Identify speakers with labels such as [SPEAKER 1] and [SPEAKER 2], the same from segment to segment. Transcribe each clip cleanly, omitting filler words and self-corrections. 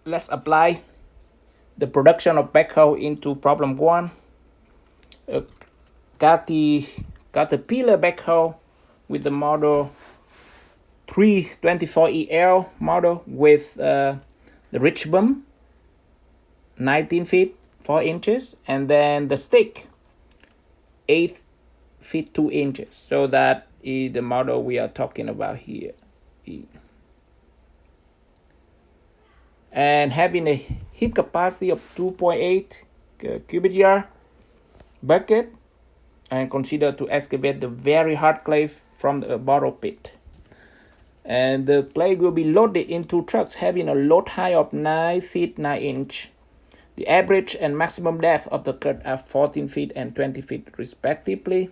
[SPEAKER 1] let's apply the production of backhoe into problem 1. Got the Caterpillar backhoe with the model 324EL model with the ridge boom 19 feet 4 inches, and then the stick 8 feet 2 inches. So that is the model we are talking about here. And having a heap capacity of 2.8 cubic yard bucket, and consider to excavate the very hard clay from the borrow pit. And the clay will be loaded into trucks having a load height of 9 feet 9 inch. The average and maximum depth of the cut are 14 feet and 20 feet respectively.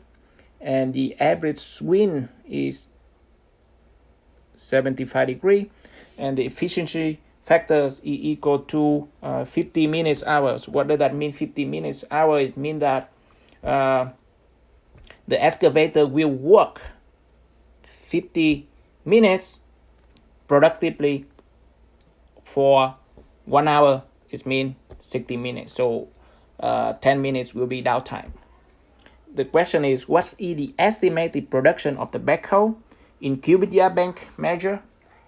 [SPEAKER 1] And the average swing is 75 degrees. And the efficiency factors is equal to 50 minutes hours. What does that mean, 50 minutes hour? It means that the excavator will work 50 minutes productively for 1 hour. It means 60 minutes. So 10 minutes will be downtime. The question is, what is the estimated production of the backhoe in cubic yard bank measure?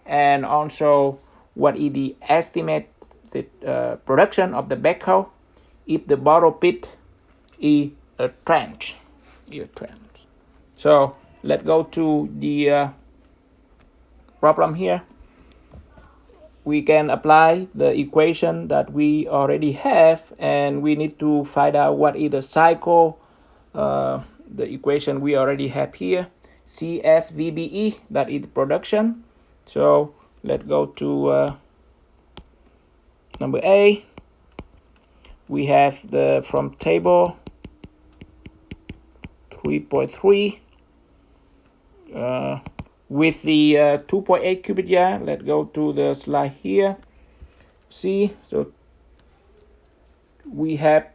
[SPEAKER 1] And also, what is the estimated production of the backhoe if the borrow pit is a trench? So let's go to the problem here. We can apply the equation that we already have, and we need to find out what is the cycle. The equation we already have here, CSVBE, that is production. So let's go to number A. We have the from table 3.3 with the 2.8 cubic yard. Let's go to the slide here. See, so we have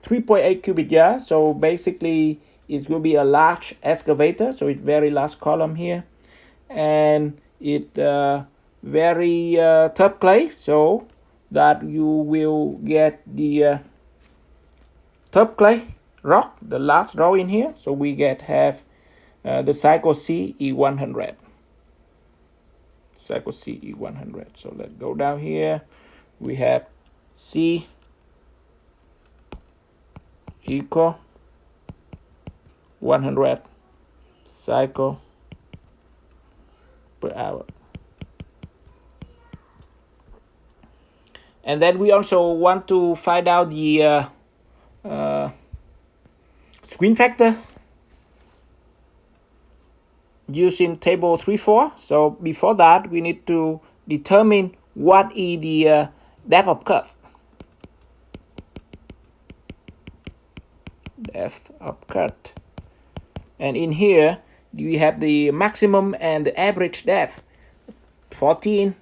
[SPEAKER 1] 3.8 cubic yard. So basically it will be a large excavator. So it's very large column here, and it very tough clay, so that you will get the tough clay rock, the last row in here. So we have the cycle C E100. Cycle C E100. So let's go down here. We have C equal 100 cycle per hour. And then we also want to find out the swing factors using table 3.4. So before that, we need to determine what is the depth of cut. Depth of cut. And in here, we have the maximum and the average depth. 14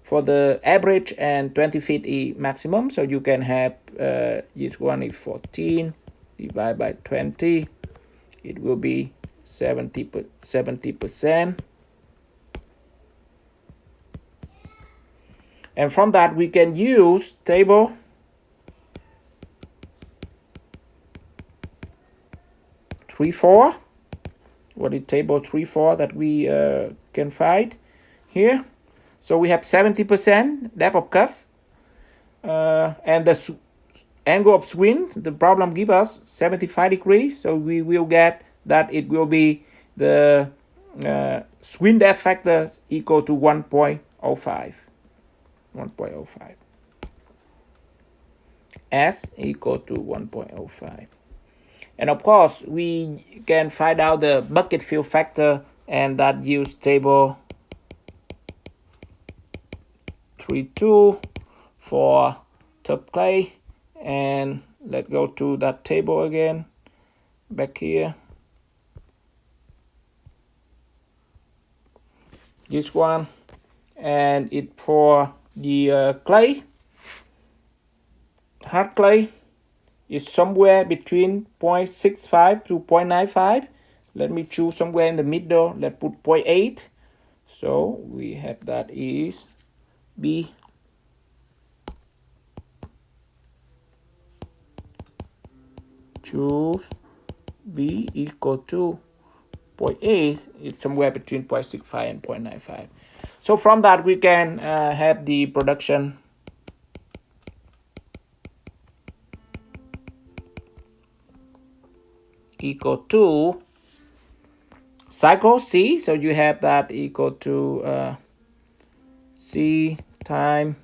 [SPEAKER 1] for the average and 20 feet is maximum. So you can have this one is 14 divided by 20. It will be 70%. And from that, we can use table 3.4. What is table 3.4 that we can find here? So we have 70% depth of cut, and the angle of swing, the problem gives us 75 degrees. So we will get that it will be the swing depth factor equal to 1.05. 1.05. S equal to 1.05. And of course, we can find out the bucket fill factor, and that use table 3.2 for top clay. And let's go to that table again, back here. This one, and it for the clay, hard clay, is somewhere between 0.65 to 0.95. Let me choose somewhere in the middle. Let's put 0.8. So we have that is B joules B equal to 0.8. It's somewhere between 0.65 and 0.95. So from that we can have the production equal to cycle C. So you have that equal to C time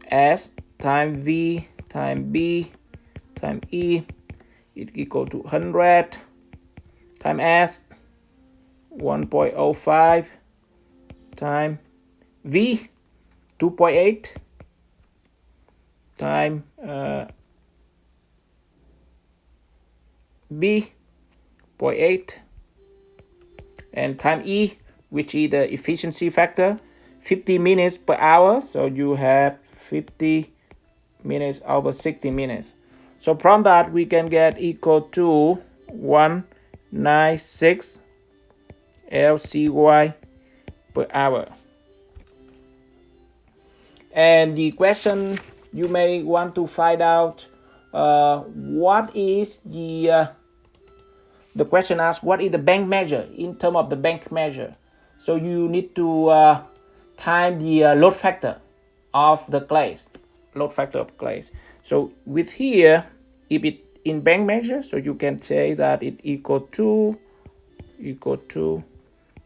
[SPEAKER 1] S time V time B time E is equal to 100 time S 1.05 time V 2.8 time B 0.8 and time E, which is the efficiency factor, 50 minutes per hour. So you have 50 minutes over 60 minutes. So from that we can get equal to 196 LCY per hour. And the question you may want to find out what is the question asks what is the bank measure in terms of the bank measure. So you need to time the load factor of the clays, load factor of clays. So with here, if it in bank measure, so you can say that it equal to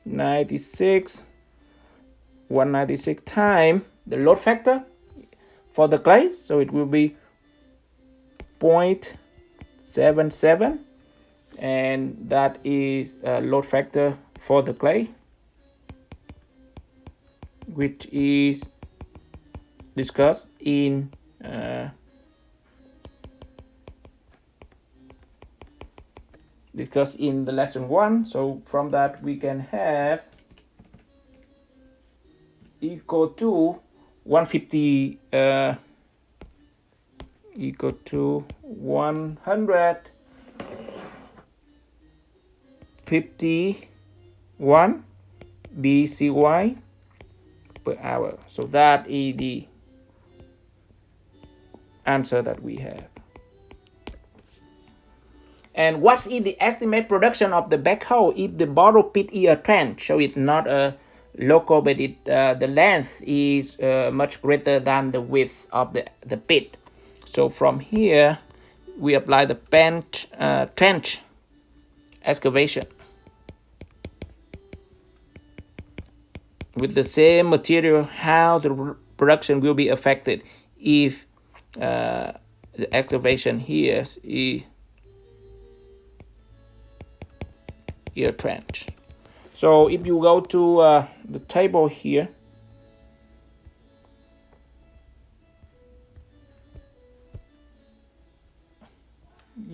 [SPEAKER 1] 96 196 times the load factor for the clay. So it will be 0.77, and that is a load factor for the clay, which is discussed in the lesson 1. So from that we can have equal to 150 equal to 151 BCY per hour. So that is the answer that we have. And what is the estimate production of the backhoe if the borrow pit is a trench? So it's not a local, but the length is much greater than the width of the pit. So from here we apply the trench excavation with the same material. How the production will be affected if the excavation here is a trench. So if you go to the table here,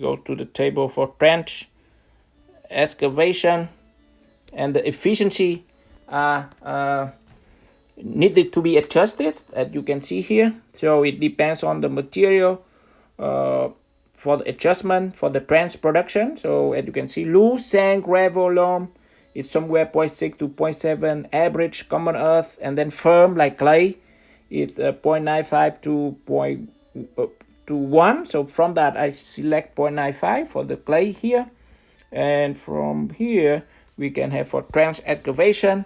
[SPEAKER 1] go to the table for trench excavation, and the efficiency needed to be adjusted, as you can see here. So it depends on the material for the adjustment for the trench production. So as you can see, loose sand, gravel, loam, it's somewhere 0.6 to 0.7 average common earth, and then firm like clay, it's 0.95 to 1. So from that I select 0.95 for the clay here, and from here we can have for trench excavation,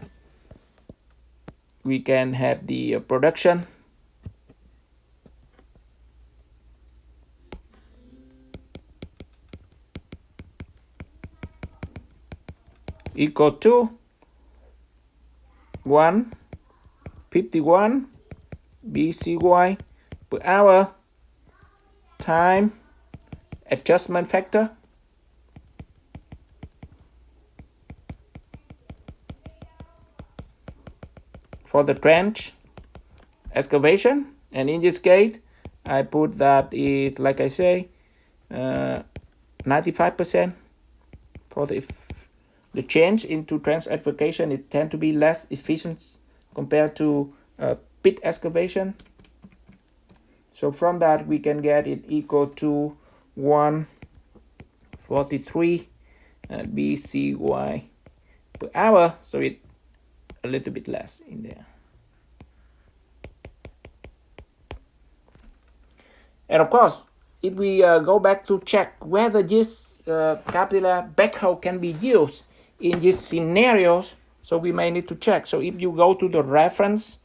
[SPEAKER 1] we can have the production equal to 151 BCY per hour time adjustment factor for the trench excavation. And in this case I put that is, like I say, 95% for the change into trench excavation. It tend to be less efficient compared to pit excavation. So from that we can get it equal to 143 BCY per hour. So it a little bit less in there. And of course, if we go back to check whether this caterpillar backhoe can be used in these scenarios, so we may need to check. So if you go to the reference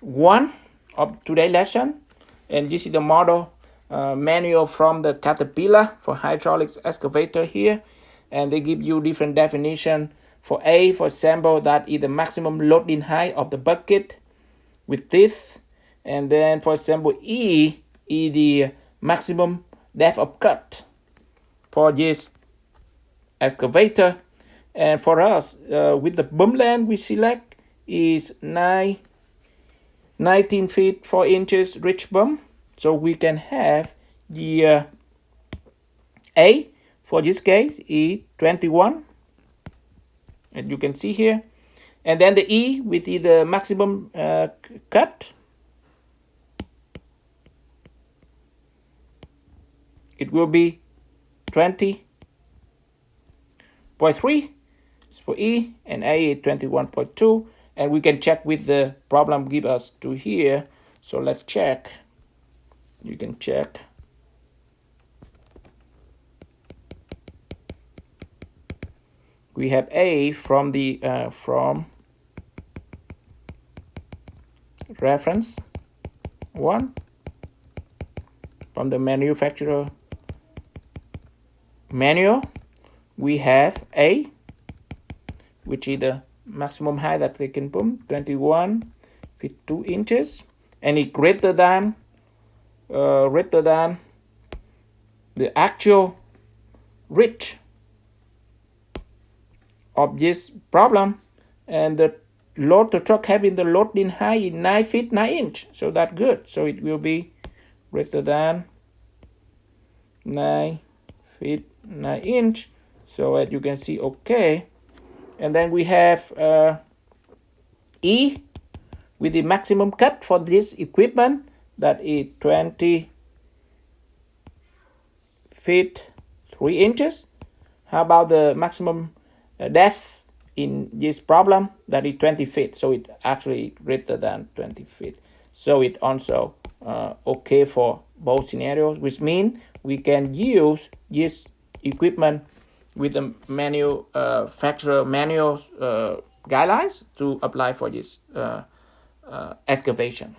[SPEAKER 1] 1 of today's lesson, and this is the model manual from the Caterpillar for hydraulics excavator here, and they give you different definition. For A, for example, that is the maximum loading height of the bucket with this, and then for example E is the maximum depth of cut for this excavator. And for us, with the boom length we select is 19 feet 4 inches ridge boom. So we can have the A for this case is 21, and you can see here, and then the E with the maximum cut, it will be 20.3 for E, and A is 21.2, and we can check with the problem give us to here. So let's check. You can check. We have A from the from reference 1 from the manufacturer manual. We have A, which is the maximum height that they can boom, 21 feet 2 inches, and it's greater than the actual ridge of this problem, and the load the truck having the loading height is 9 feet 9 inch, so that's good. So it will be greater than 9 feet 9 inch. So as you can see, okay. And then we have E with the maximum cut for this equipment, that is 20 feet 3 inches. How about the maximum depth in this problem? That is 20 feet. So it actually greater than 20 feet. So it also okay for both scenarios, which means we can use this equipment with the manufacturer manual guidelines to apply for this excavation.